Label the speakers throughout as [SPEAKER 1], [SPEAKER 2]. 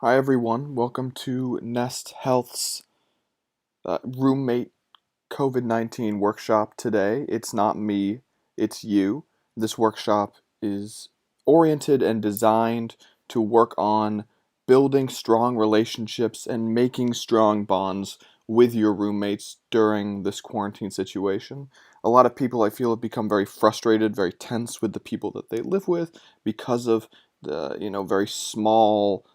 [SPEAKER 1] Hi everyone, welcome to Nest Health's roommate COVID-19 workshop today. It's not me, it's you. This workshop is oriented and designed to work on building strong relationships and making strong bonds with your roommates during this quarantine situation. A lot of people, I feel, have become very frustrated, very tense with the people that they live with because of the, very small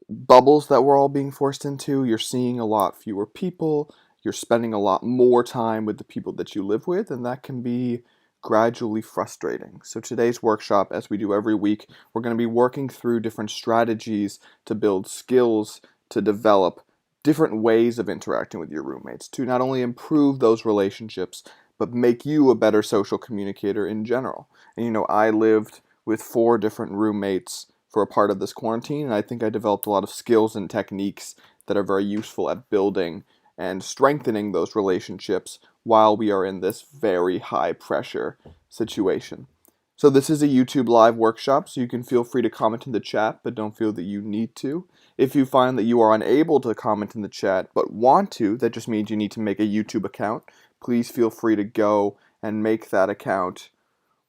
[SPEAKER 1] bubbles that we're all being forced into. You're seeing a lot fewer people, you're spending a lot more time with the people that you live with, and that can be gradually frustrating. So, today's workshop, as we do every week, we're going to be working through different strategies to build skills, to develop different ways of interacting with your roommates, to not only improve those relationships, but make you a better social communicator in general. And I lived with four different roommates for a part of this quarantine, and I think I developed a lot of skills and techniques that are very useful at building and strengthening those relationships while we are in this very high pressure situation. So this is a YouTube live workshop, so you can feel free to comment in the chat, but don't feel that you need to. If you find that you are unable to comment in the chat but want to, that just means you need to make a YouTube account. Please feel free to go and make that account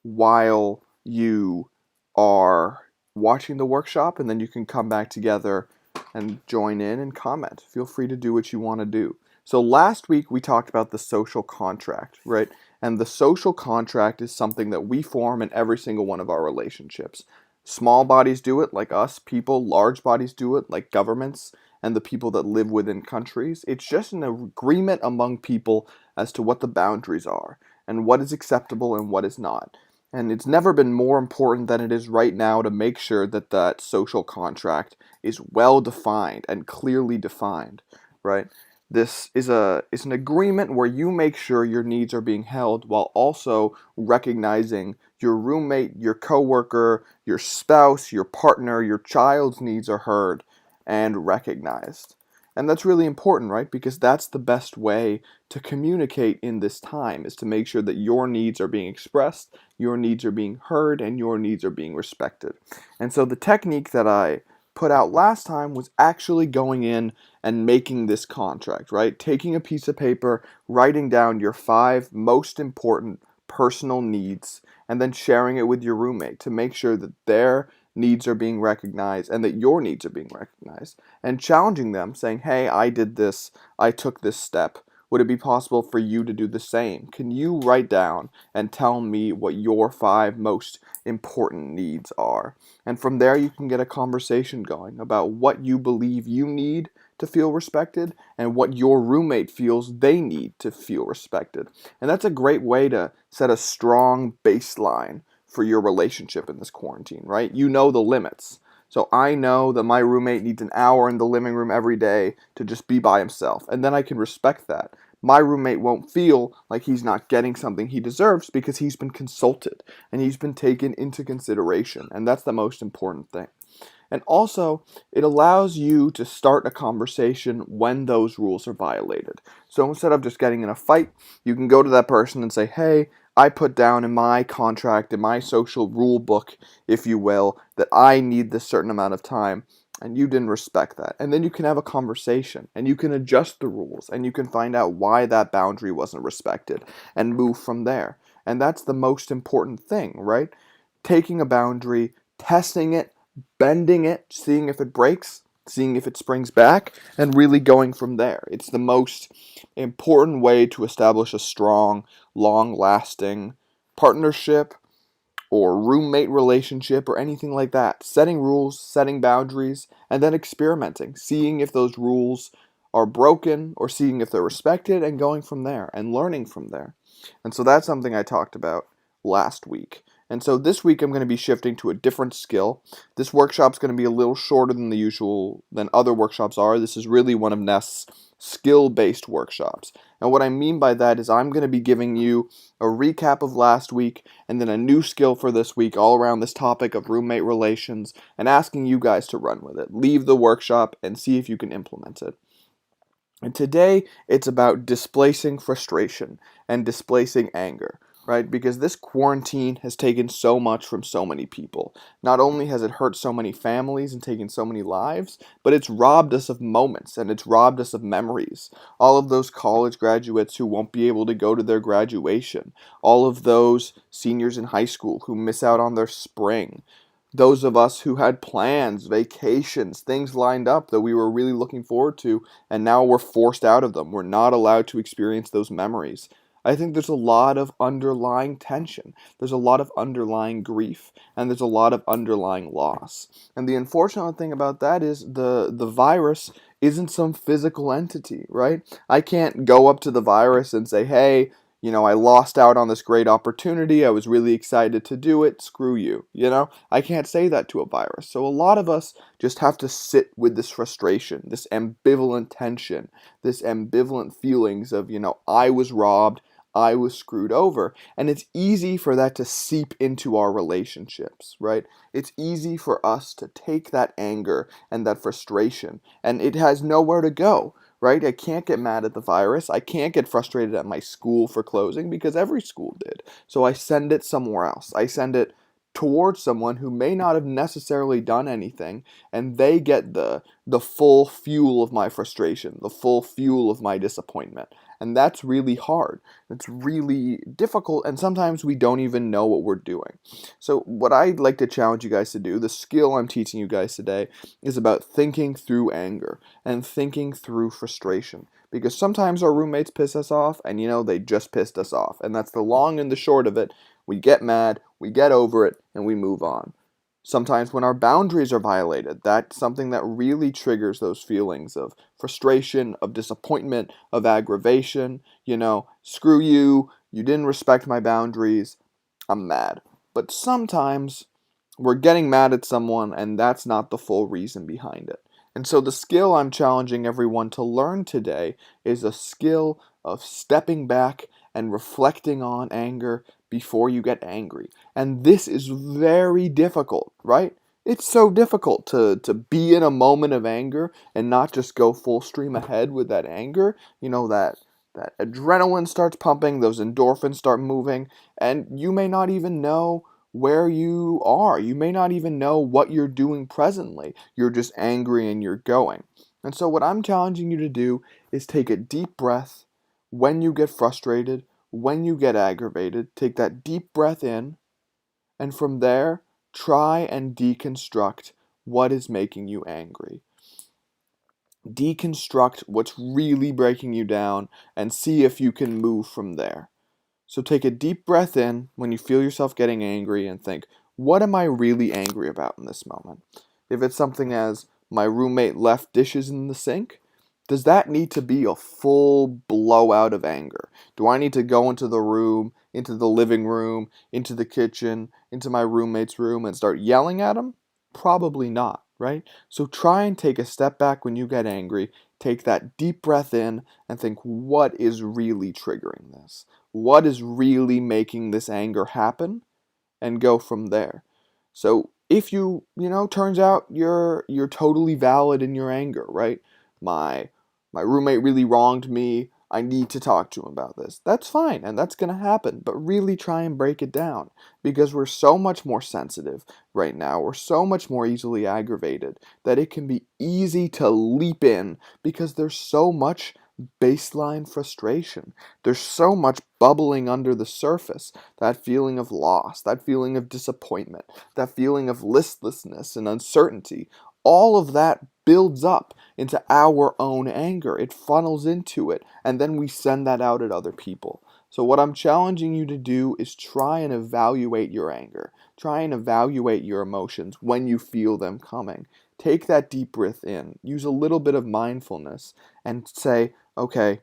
[SPEAKER 1] while you are watching the workshop, and then you can come back together and join in and comment. Feel free to do what you want to do. So last week we talked about the social contract, right? And the social contract is something that we form in every single one of our relationships. Small bodies do it, like us people. Large bodies do it, like governments and the people that live within countries. It's just an agreement among people as to what the boundaries are and what is acceptable and what is not. And it's never been more important than it is right now to make sure that that social contract is well defined and clearly defined, right? This is an agreement where you make sure your needs are being held while also recognizing your roommate, your coworker, your spouse, your partner, your child's needs are heard and recognized. And that's really important, right? Because that's the best way to communicate in this time, is to make sure that your needs are being expressed, your needs are being heard, and your needs are being respected. And so the technique that I put out last time was actually going in and making this contract, right? Taking a piece of paper, writing down your 5 most important personal needs, and then sharing it with your roommate to make sure that their needs are being recognized and that your needs are being recognized, and challenging them, saying, hey, I did this, I took this step. Would it be possible for you to do the same? Can you write down and tell me what your 5 most important needs are? And from there, you can get a conversation going about what you believe you need to feel respected and what your roommate feels they need to feel respected. And that's a great way to set a strong baseline for your relationship in this quarantine, right? You know the limits. So I know that my roommate needs an hour in the living room every day to just be by himself, and then I can respect that. My roommate won't feel like he's not getting something he deserves because he's been consulted and he's been taken into consideration, and that's the most important thing. And also, it allows you to start a conversation when those rules are violated. So instead of just getting in a fight, you can go to that person and say, hey, I put down in my contract, in my social rule book, if you will, that I need this certain amount of time, and you didn't respect that. And then you can have a conversation, and you can adjust the rules, and you can find out why that boundary wasn't respected, and move from there. And that's the most important thing, right? Taking a boundary, testing it, bending it, seeing if it breaks, seeing if it springs back, and really going from there. It's the most important way to establish a strong, long lasting partnership or roommate relationship or anything like that. Setting rules, setting boundaries, and then experimenting, seeing if those rules are broken or seeing if they're respected, and going from there and learning from there. And so that's something I talked about last week. And so this week I'm going to be shifting to a different skill. This workshop's going to be a little shorter than other workshops are. This is really one of Nest's skill-based workshops. And what I mean by that is I'm going to be giving you a recap of last week and then a new skill for this week all around this topic of roommate relations, and asking you guys to run with it. Leave the workshop and see if you can implement it. And today, it's about displacing frustration and displacing anger. right? Because this quarantine has taken so much from so many people. Not only has it hurt so many families and taken so many lives, but it's robbed us of moments and it's robbed us of memories. All of those college graduates who won't be able to go to their graduation, all of those seniors in high school who miss out on their spring, those of us who had plans, vacations, things lined up that we were really looking forward to, and now we're forced out of them. We're not allowed to experience those memories. I think there's a lot of underlying tension. There's a lot of underlying grief, and there's a lot of underlying loss. And the unfortunate thing about that is the virus isn't some physical entity, right? I can't go up to the virus and say, "Hey, I lost out on this great opportunity. I was really excited to do it. Screw you." I can't say that to a virus. So a lot of us just have to sit with this frustration, this ambivalent tension, this ambivalent feelings of, I was robbed, I was screwed over. And it's easy for that to seep into our relationships, right? It's easy for us to take that anger and that frustration, and it has nowhere to go, right? I can't get mad at the virus. I can't get frustrated at my school for closing because every school did. So I send it somewhere else. I send it towards someone who may not have necessarily done anything, and they get the full fuel of my frustration, the full fuel of my disappointment. And that's really hard. It's really difficult, and sometimes we don't even know what we're doing. So what I'd like to challenge you guys to do, the skill I'm teaching you guys today, is about thinking through anger and thinking through frustration. Because sometimes our roommates piss us off, and they just pissed us off. And that's the long and the short of it. We get mad, we get over it, and we move on. Sometimes when our boundaries are violated, that's something that really triggers those feelings of frustration, of disappointment, of aggravation. Screw you, you didn't respect my boundaries, I'm mad. But sometimes we're getting mad at someone, and that's not the full reason behind it. And so the skill I'm challenging everyone to learn today is a skill of stepping back and reflecting on anger before you get angry. And this is very difficult, right? It's so difficult to be in a moment of anger and not just go full stream ahead with that anger. That adrenaline starts pumping, those endorphins start moving, and you may not even know where you are. You may not even know what you're doing presently. You're just angry and you're going. And so, what I'm challenging you to do is take a deep breath when you get frustrated, when you get aggravated. Take that deep breath in, and from there, try and deconstruct what is making you angry. Deconstruct what's really breaking you down and see if you can move from there. So take a deep breath in when you feel yourself getting angry and think, what am I really angry about in this moment? If it's something as my roommate left dishes in the sink, does that need to be a full blowout of anger? Do I need to go into the room, into the living room, into the kitchen, into my roommate's room and start yelling at him? Probably not, right? So try and take a step back when you get angry, take that deep breath in and think, what is really triggering this? What is really making this anger happen, and go from there. So if turns out you're totally valid in your anger, right? My roommate really wronged me. I need to talk to him about this. That's fine, and that's going to happen, but really try and break it down because we're so much more sensitive right now. We're so much more easily aggravated that it can be easy to leap in because there's so much baseline frustration. There's so much bubbling under the surface. That feeling of loss, that feeling of disappointment, that feeling of listlessness and uncertainty, all of that builds up into our own anger. It funnels into it, and then we send that out at other people. So, what I'm challenging you to do is try and evaluate your anger. Try and evaluate your emotions when you feel them coming. Take that deep breath in. Use a little bit of mindfulness and say, okay,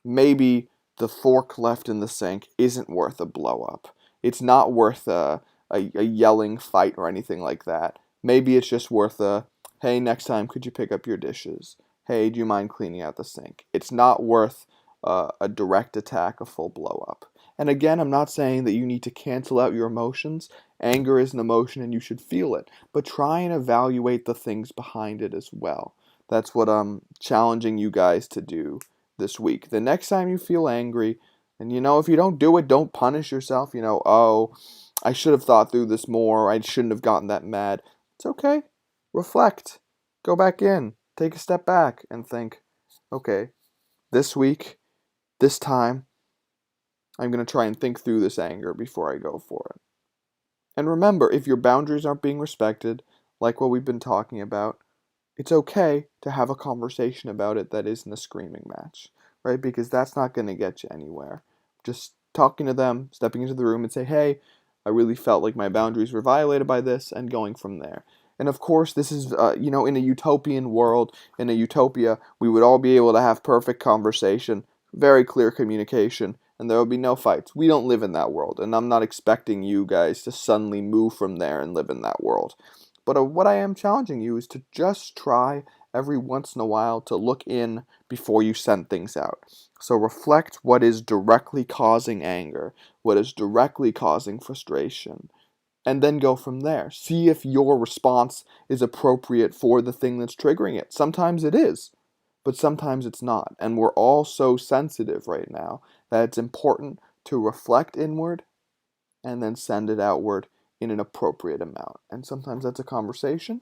[SPEAKER 1] maybe the fork left in the sink isn't worth a blow up. It's not worth a yelling fight or anything like that. Maybe it's just worth hey, next time could you pick up your dishes? Hey, do you mind cleaning out the sink? It's not worth a direct attack, a full blow up. And again, I'm not saying that you need to cancel out your emotions. Anger is an emotion and you should feel it. But try and evaluate the things behind it as well. That's what I'm challenging you guys to do this week. The next time you feel angry, And if you don't do it, don't punish yourself. Oh, I should have thought through this more. I shouldn't have gotten that mad. It's okay. Reflect. Go back in. Take a step back and think, okay, this week, this time, I'm going to try and think through this anger before I go for it. And remember, if your boundaries aren't being respected, like what we've been talking about, it's okay to have a conversation about it that isn't a screaming match, right? Because that's not going to get you anywhere. Just talking to them, stepping into the room and say, hey, I really felt like my boundaries were violated by this, and going from there. And of course, this is, in a utopian world, in a utopia, we would all be able to have perfect conversation, very clear communication, and there will be no fights. We don't live in that world, and I'm not expecting you guys to suddenly move from there and live in that world. But what I am challenging you is to just try every once in a while to look in before you send things out. So reflect what is directly causing anger, what is directly causing frustration, and then go from there. See if your response is appropriate for the thing that's triggering it. Sometimes it is, but sometimes it's not. And we're all so sensitive right now that it's important to reflect inward and then send it outward in an appropriate amount. And sometimes that's a conversation,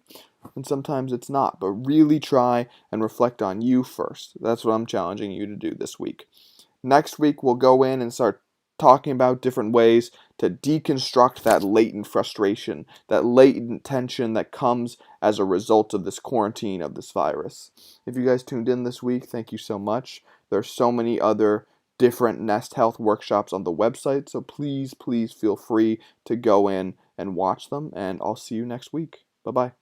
[SPEAKER 1] and sometimes it's not. But really try and reflect on you first. That's what I'm challenging you to do this week. Next week, we'll go in and start talking about different ways to deconstruct that latent frustration, that latent tension that comes as a result of this quarantine, of this virus. If you guys tuned in this week, thank you so much. There's so many other different Nest Health workshops on the website, so please feel free to go in and watch them, and I'll see you next week. Bye-bye.